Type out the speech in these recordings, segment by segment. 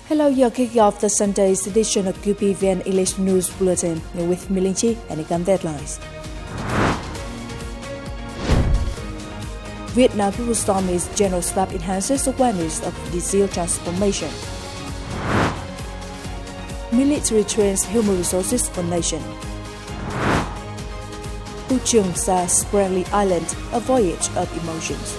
Hello, you're kicking off the Sunday's edition of QPVN English News Bulletin. You're with Milinchi and Ikam Deadlines. Vietnam People's Army's General Staff enhances awareness of digital transformation. Military trains human resources for nation. TRUONG says SPRATLY Island, a voyage of emotions.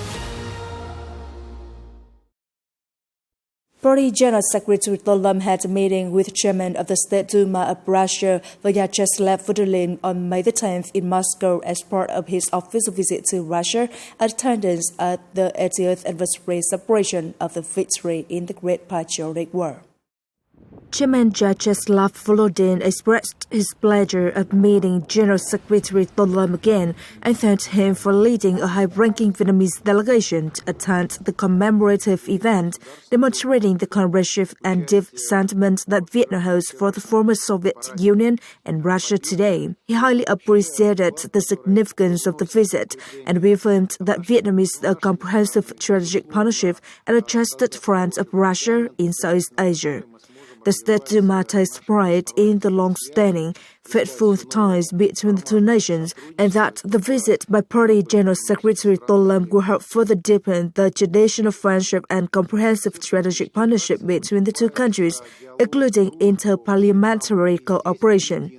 Party General Secretary Tolam had a meeting with Chairman of the State Duma of Russia, VOYAGE on May the 10th in Moscow as part of his official visit to Russia, attendance at the 80th anniversary celebration of the victory in the Great Patriotic War. Chairman Vyacheslav Volodin expressed his pleasure of meeting General Secretary Tolam again and thanked him for leading a high-ranking Vietnamese delegation to attend the commemorative event, demonstrating the comradeship and deep sentiment that Vietnam holds for the former Soviet Union and Russia today. He highly appreciated the significance of the visit and reaffirmed that Vietnam is a comprehensive strategic partnership and a trusted friend of Russia in Southeast Asia. The State Duma takes pride in the long-standing, faithful ties between the two nations, and that the visit by Party General Secretary Tolam will help further deepen the traditional friendship and comprehensive strategic partnership between the two countries, including inter-parliamentary cooperation.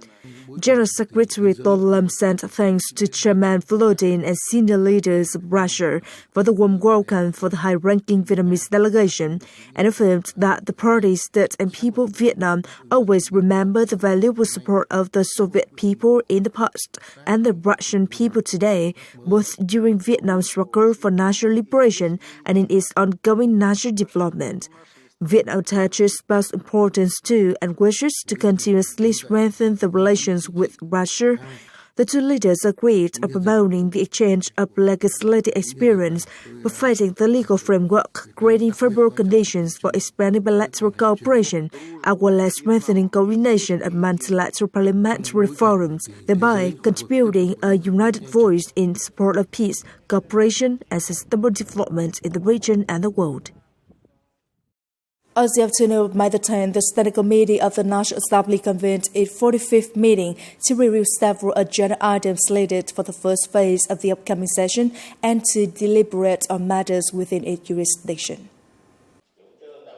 General Secretary Tolam sent thanks to Chairman Volodin and senior leaders of Russia for the warm welcome for the high-ranking Vietnamese delegation and affirmed that the party, state and people of Vietnam always remember the valuable support of the Soviet people in the past and the Russian people today, both during Vietnam's struggle for national liberation and in its ongoing national development. Vietnam attaches special importance to and wishes to continuously strengthen the relations with Russia. The two leaders agreed on promoting the exchange of legislative experience, perfecting the legal framework, creating favorable conditions for expanding bilateral cooperation, as well as strengthening coordination at multilateral parliamentary forums, thereby contributing a united voice in support of peace, cooperation, and sustainable development in the region and the world. On the afternoon of May the 10th, the Standing Committee of the National Assembly convened its 45th meeting to review several agenda items slated for the first phase of the upcoming session and to deliberate on matters within its jurisdiction.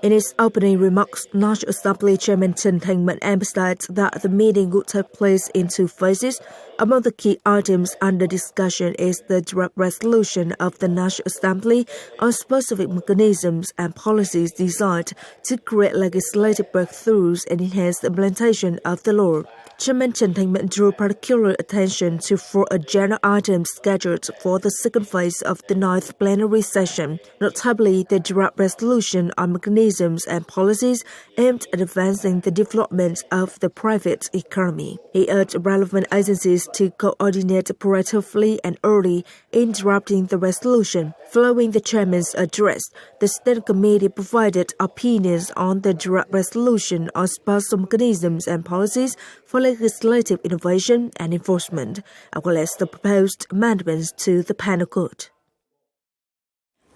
In his opening remarks, National Assembly Chairman Trần Thanh Mẫn emphasized that the meeting would take place in two phases. Among the key items under discussion is the draft resolution of the National Assembly on specific mechanisms and policies designed to create legislative breakthroughs and enhance the implementation of the law. Chairman Trần Thanh Mẫn drew particular attention to four agenda items scheduled for the second phase of the 9th plenary session, notably the draft resolution on mechanisms and policies aimed at advancing the development of the private economy. He urged relevant agencies to coordinate proactively and early in drafting the resolution. Following the chairman's address, the State Committee provided opinions on the draft resolution on special mechanisms and policies for legislative innovation and enforcement, as well as the proposed amendments to the Penal Code.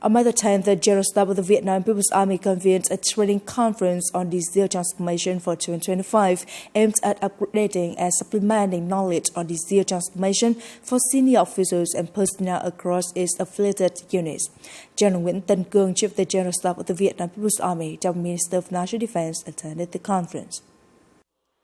On May the 10th, the General Staff of the Vietnam People's Army convened a training conference on digital transformation for 2025, aimed at upgrading and supplementing knowledge on digital transformation for senior officers and personnel across its affiliated units. General Nguyễn Tân Cương, Chief of the General Staff of the Vietnam People's Army, Deputy Minister of National Defense, attended the conference.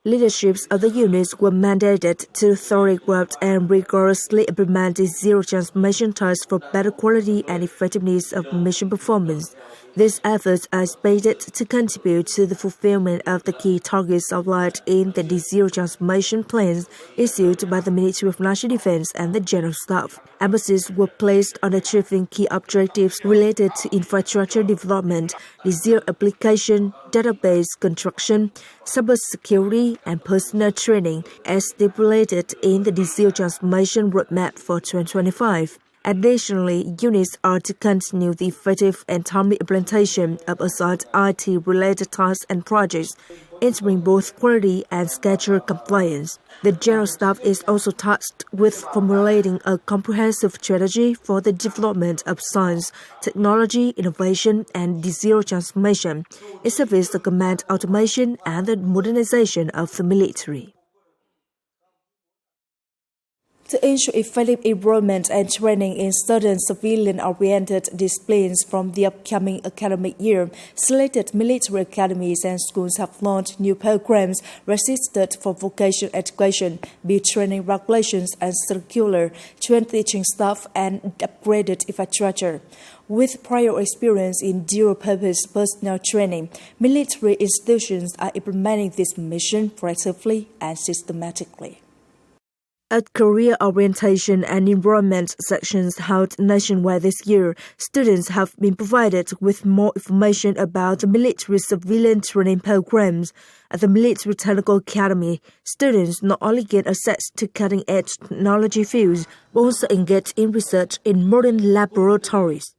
Leaderships of the units were mandated to thoroughly grasp and rigorously implement the zero transformation tasks for better quality and effectiveness of mission performance. These efforts are expected to contribute to the fulfillment of the key targets outlined in the Zero Transformation Plans issued by the Ministry of National Defense and the General Staff. Emphasis were placed on achieving key objectives related to infrastructure development, digital application, database construction, cybersecurity, and personnel training as stipulated in the Digital Transformation Roadmap for 2025. Additionally, units are to continue the effective and timely implementation of assigned IT-related tasks and projects, ensuring both quality and schedule compliance. The General Staff is also tasked with formulating a comprehensive strategy for the development of science, technology, innovation, and digital transformation, in service of command automation and the modernization of the military. To ensure effective enrollment and training in certain civilian-oriented disciplines from the upcoming academic year, selected military academies and schools have launched new programs registered for vocational education, built training regulations and circular, trained teaching staff, and upgraded infrastructure. With prior experience in dual-purpose personnel training, military institutions are implementing this mission proactively and systematically. At career orientation and enrollment sections held nationwide this year, students have been provided with more information about the military civilian training programs. At the Military Technical Academy, students not only get access to cutting-edge technology fields, but also engage in research in modern laboratories.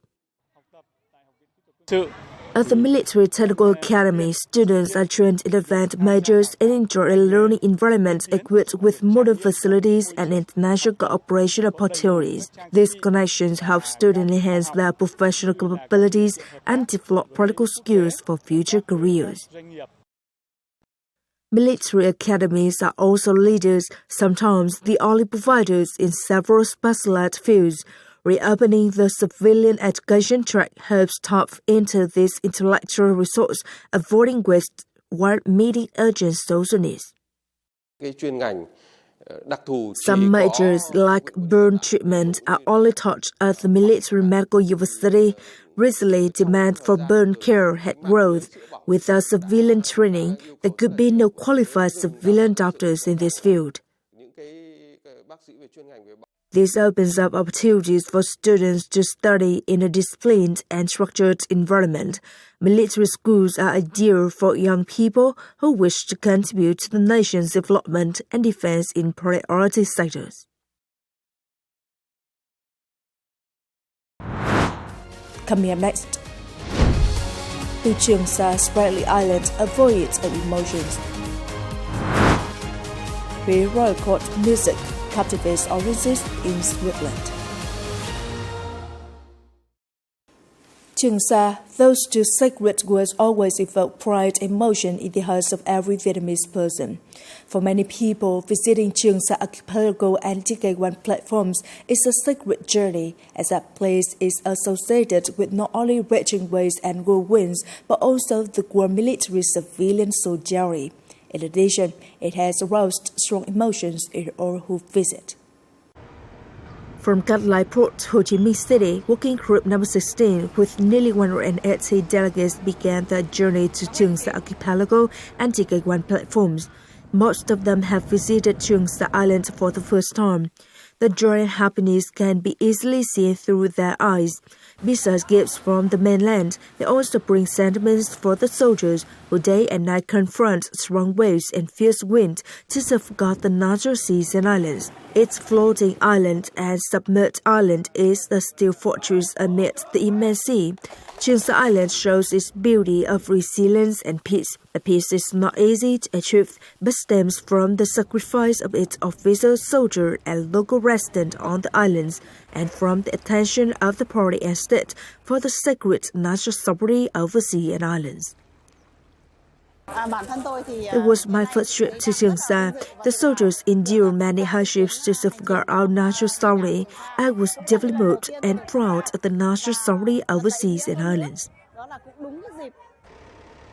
At the Military Technical Academy, students are trained in advanced majors and enjoy a learning environment equipped with modern facilities and international cooperation opportunities. These connections help students enhance their professional capabilities and develop practical skills for future careers. Military academies are also leaders, sometimes the only providers in several specialized fields. Reopening the civilian education track helps tap into this intellectual resource, avoiding waste while meeting urgent social needs. Some majors like burn treatment are only taught at the Military Medical University. Recently, demand for burn care had grown. Without civilian training, there could be no qualified civilian doctors in this field. This opens up opportunities for students to study in a disciplined and structured environment. Military schools are ideal for young people who wish to contribute to the nation's development and defense in priority sectors. Coming up next, từ Trường Sa Spratly Island, a voyage of emotions. Royal Court music captivates audiences in Switzerland. Trường Sa, those two sacred words always evoke pride and emotion in the hearts of every Vietnamese person. For many people, visiting Trường Sa archipelago and TK1 platforms is a sacred journey, as that place is associated with not only raging waves and whirlwinds, but also the war military civilian soldiery. In addition, it has aroused strong emotions in all who visit. From Cát Lai Port, Ho Chi Minh City, working group number 16 with nearly 180 delegates began their journey to Trường Sa archipelago and TK1 platforms. Most of them have visited Trường Sa Island for the first time. The joy and happiness can be easily seen through their eyes. Besides gifts from the mainland, they also bring sentiments for the soldiers who day and night confront strong waves and fierce wind to safeguard the natural seas and islands. Its floating island and submerged island is a steel fortress amidst the immense sea. Trường Sa Island shows its beauty of resilience and peace. The peace is not easy to achieve, but stems from the sacrifice of its officer, soldier, and local resident on the islands, and from the attention of the party and state for the sacred national sovereignty over sea and islands. It was my first trip to Trường Sa. The soldiers endured many hardships to safeguard our national sovereignty. I was deeply moved and proud of the national sovereignty over seas and islands.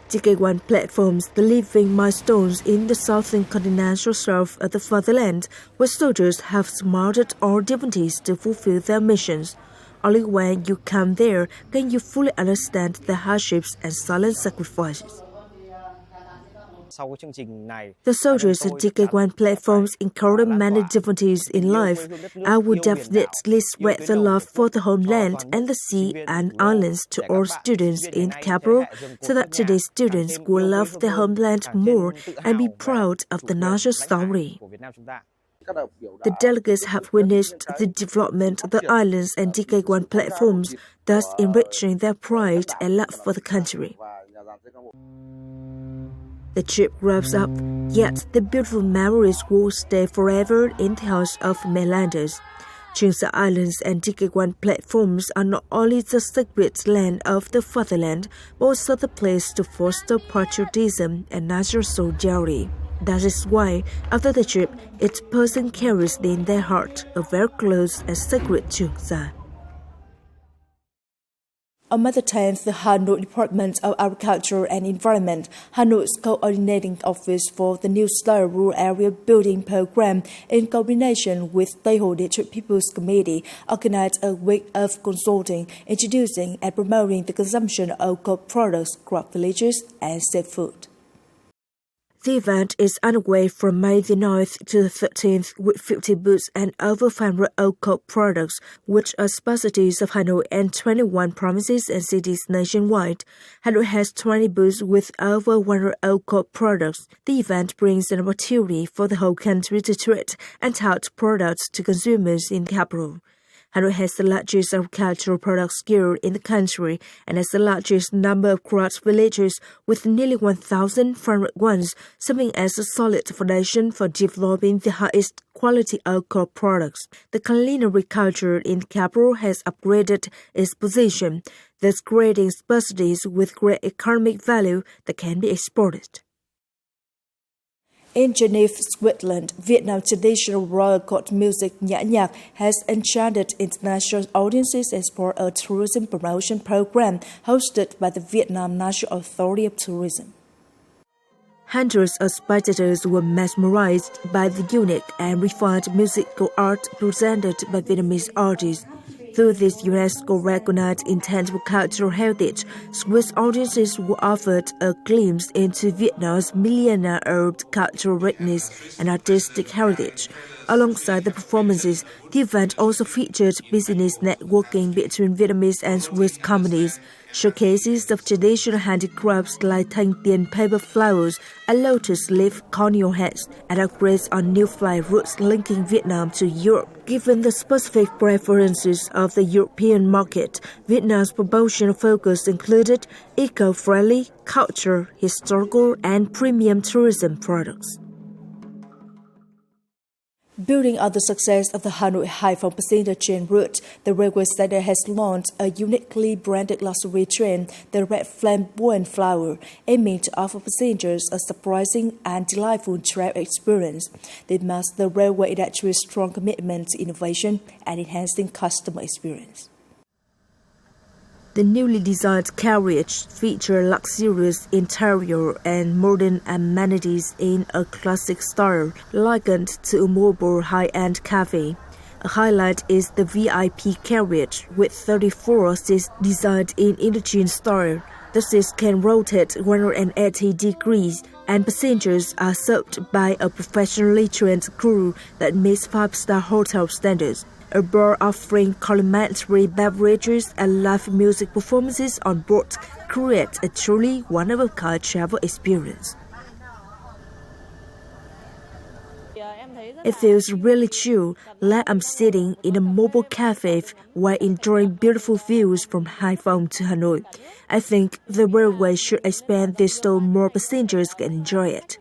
TK1 platforms, the living milestones in the southern continental shelf of the fatherland, where soldiers have surmounted all difficulties to fulfill their missions. Only when you come there can you fully understand the hardships and silent sacrifices. The soldiers at TK1 platforms encounter many difficulties in life. I would definitely spread the love for the homeland and the sea and islands to all students in the capital, so that today's students will love their homeland more and be proud of the national story. The delegates have witnessed the development of the islands and DK1 platforms, thus enriching their pride and love for the country. The trip wraps up, yet the beautiful memories will stay forever in the hearts of mainlanders. Trungsa Islands and DK1 platforms are not only the sacred land of the fatherland, but also the place to foster patriotism and national solidarity. That is why, after the trip, each person carries in their heart a very close and sacred Trungsa. On May 10th, the Hanoi Department of Agriculture and Environment, Hanoi's coordinating office for the New Style Rural Area Building Program, in combination with Taiho District People's Committee, organized a week of consulting, introducing and promoting the consumption of co products, crop villages, and seafood. The event is underway from May the 9th to the 13th with 50 booths and over 500 co products, which are specialties of Hanoi and 21 provinces and cities nationwide. Hanoi has 20 booths with over 100 co products. The event brings an opportunity for the whole country to trade and tout products to consumers in the capital. Hanoi has the largest agricultural products guild in the country and has the largest number of crop villages with nearly 1,500 ones, serving as a solid foundation for developing the highest quality crop products. The culinary culture in the capital has upgraded its position, thus creating specialties with great economic value that can be exported. In Geneva, Switzerland, Vietnam's traditional royal court music nhã nhạc has enchanted international audiences as part of a tourism promotion program hosted by the Vietnam National Authority of Tourism. Hundreds of spectators were mesmerized by the unique and refined musical art presented by Vietnamese artists. Through this UNESCO-recognized intangible cultural heritage, Swiss audiences were offered a glimpse into Vietnam's millennia-old cultural richness and artistic heritage. Alongside the performances, the event also featured business networking between Vietnamese and Swiss companies, showcases of traditional handicrafts like Thanh Tiên paper flowers and lotus leaf corneal heads, and upgrades on new flight routes linking Vietnam to Europe. Given the specific preferences of the European market, Vietnam's promotional focus included eco-friendly, cultural, historical, and premium tourism products. Building on the success of the Hanoi-Haiphong passenger train route, the railway sector has launched a uniquely branded luxury train, the Red Flamboyant Flower, aiming to offer passengers a surprising and delightful travel experience. This marks the railway industry's strong commitment to innovation and enhancing customer experience. The newly designed carriage features luxurious interior and modern amenities in a classic style, likened to a mobile high-end cafe. A highlight is the VIP carriage with 34 seats designed in Indonesian style. The seats can rotate 180 degrees, and passengers are served by a professionally trained crew that meets 5-star hotel standards. A bar offering complimentary beverages and live music performances on board create a truly one-of-a-kind travel experience. It feels really chill, like I'm sitting in a mobile cafe while enjoying beautiful views from Haiphong to Hanoi. I think the railway should expand this so more passengers can enjoy it.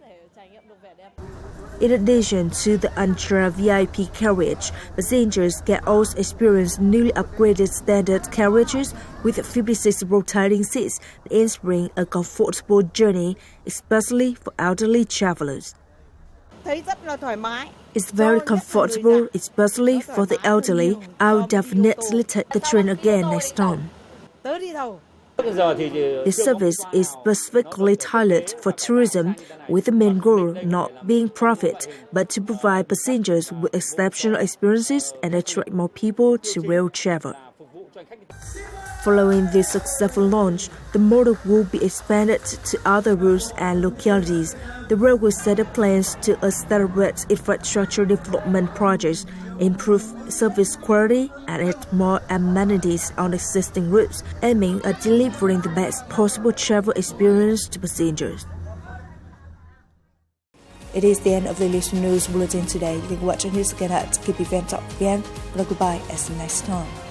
In addition to the Ultra VIP carriage, passengers can also experience newly upgraded standard carriages with 56 rotating seats, ensuring a comfortable journey, especially for elderly travelers. It's very comfortable, especially for the elderly. I'll definitely take the train again next time. The service is specifically tailored for tourism, with the main goal not being profit, but to provide passengers with exceptional experiences and attract more people to rail travel. Following this successful launch, the model will be expanded to other routes and localities. The railway set up plans to accelerate infrastructure development projects, improve service quality, and add more amenities on existing routes, aiming at delivering the best possible travel experience to passengers. It is the end of the latest news bulletin today. You can watch our news again at QPVN.vn. Goodbye, and see you next time.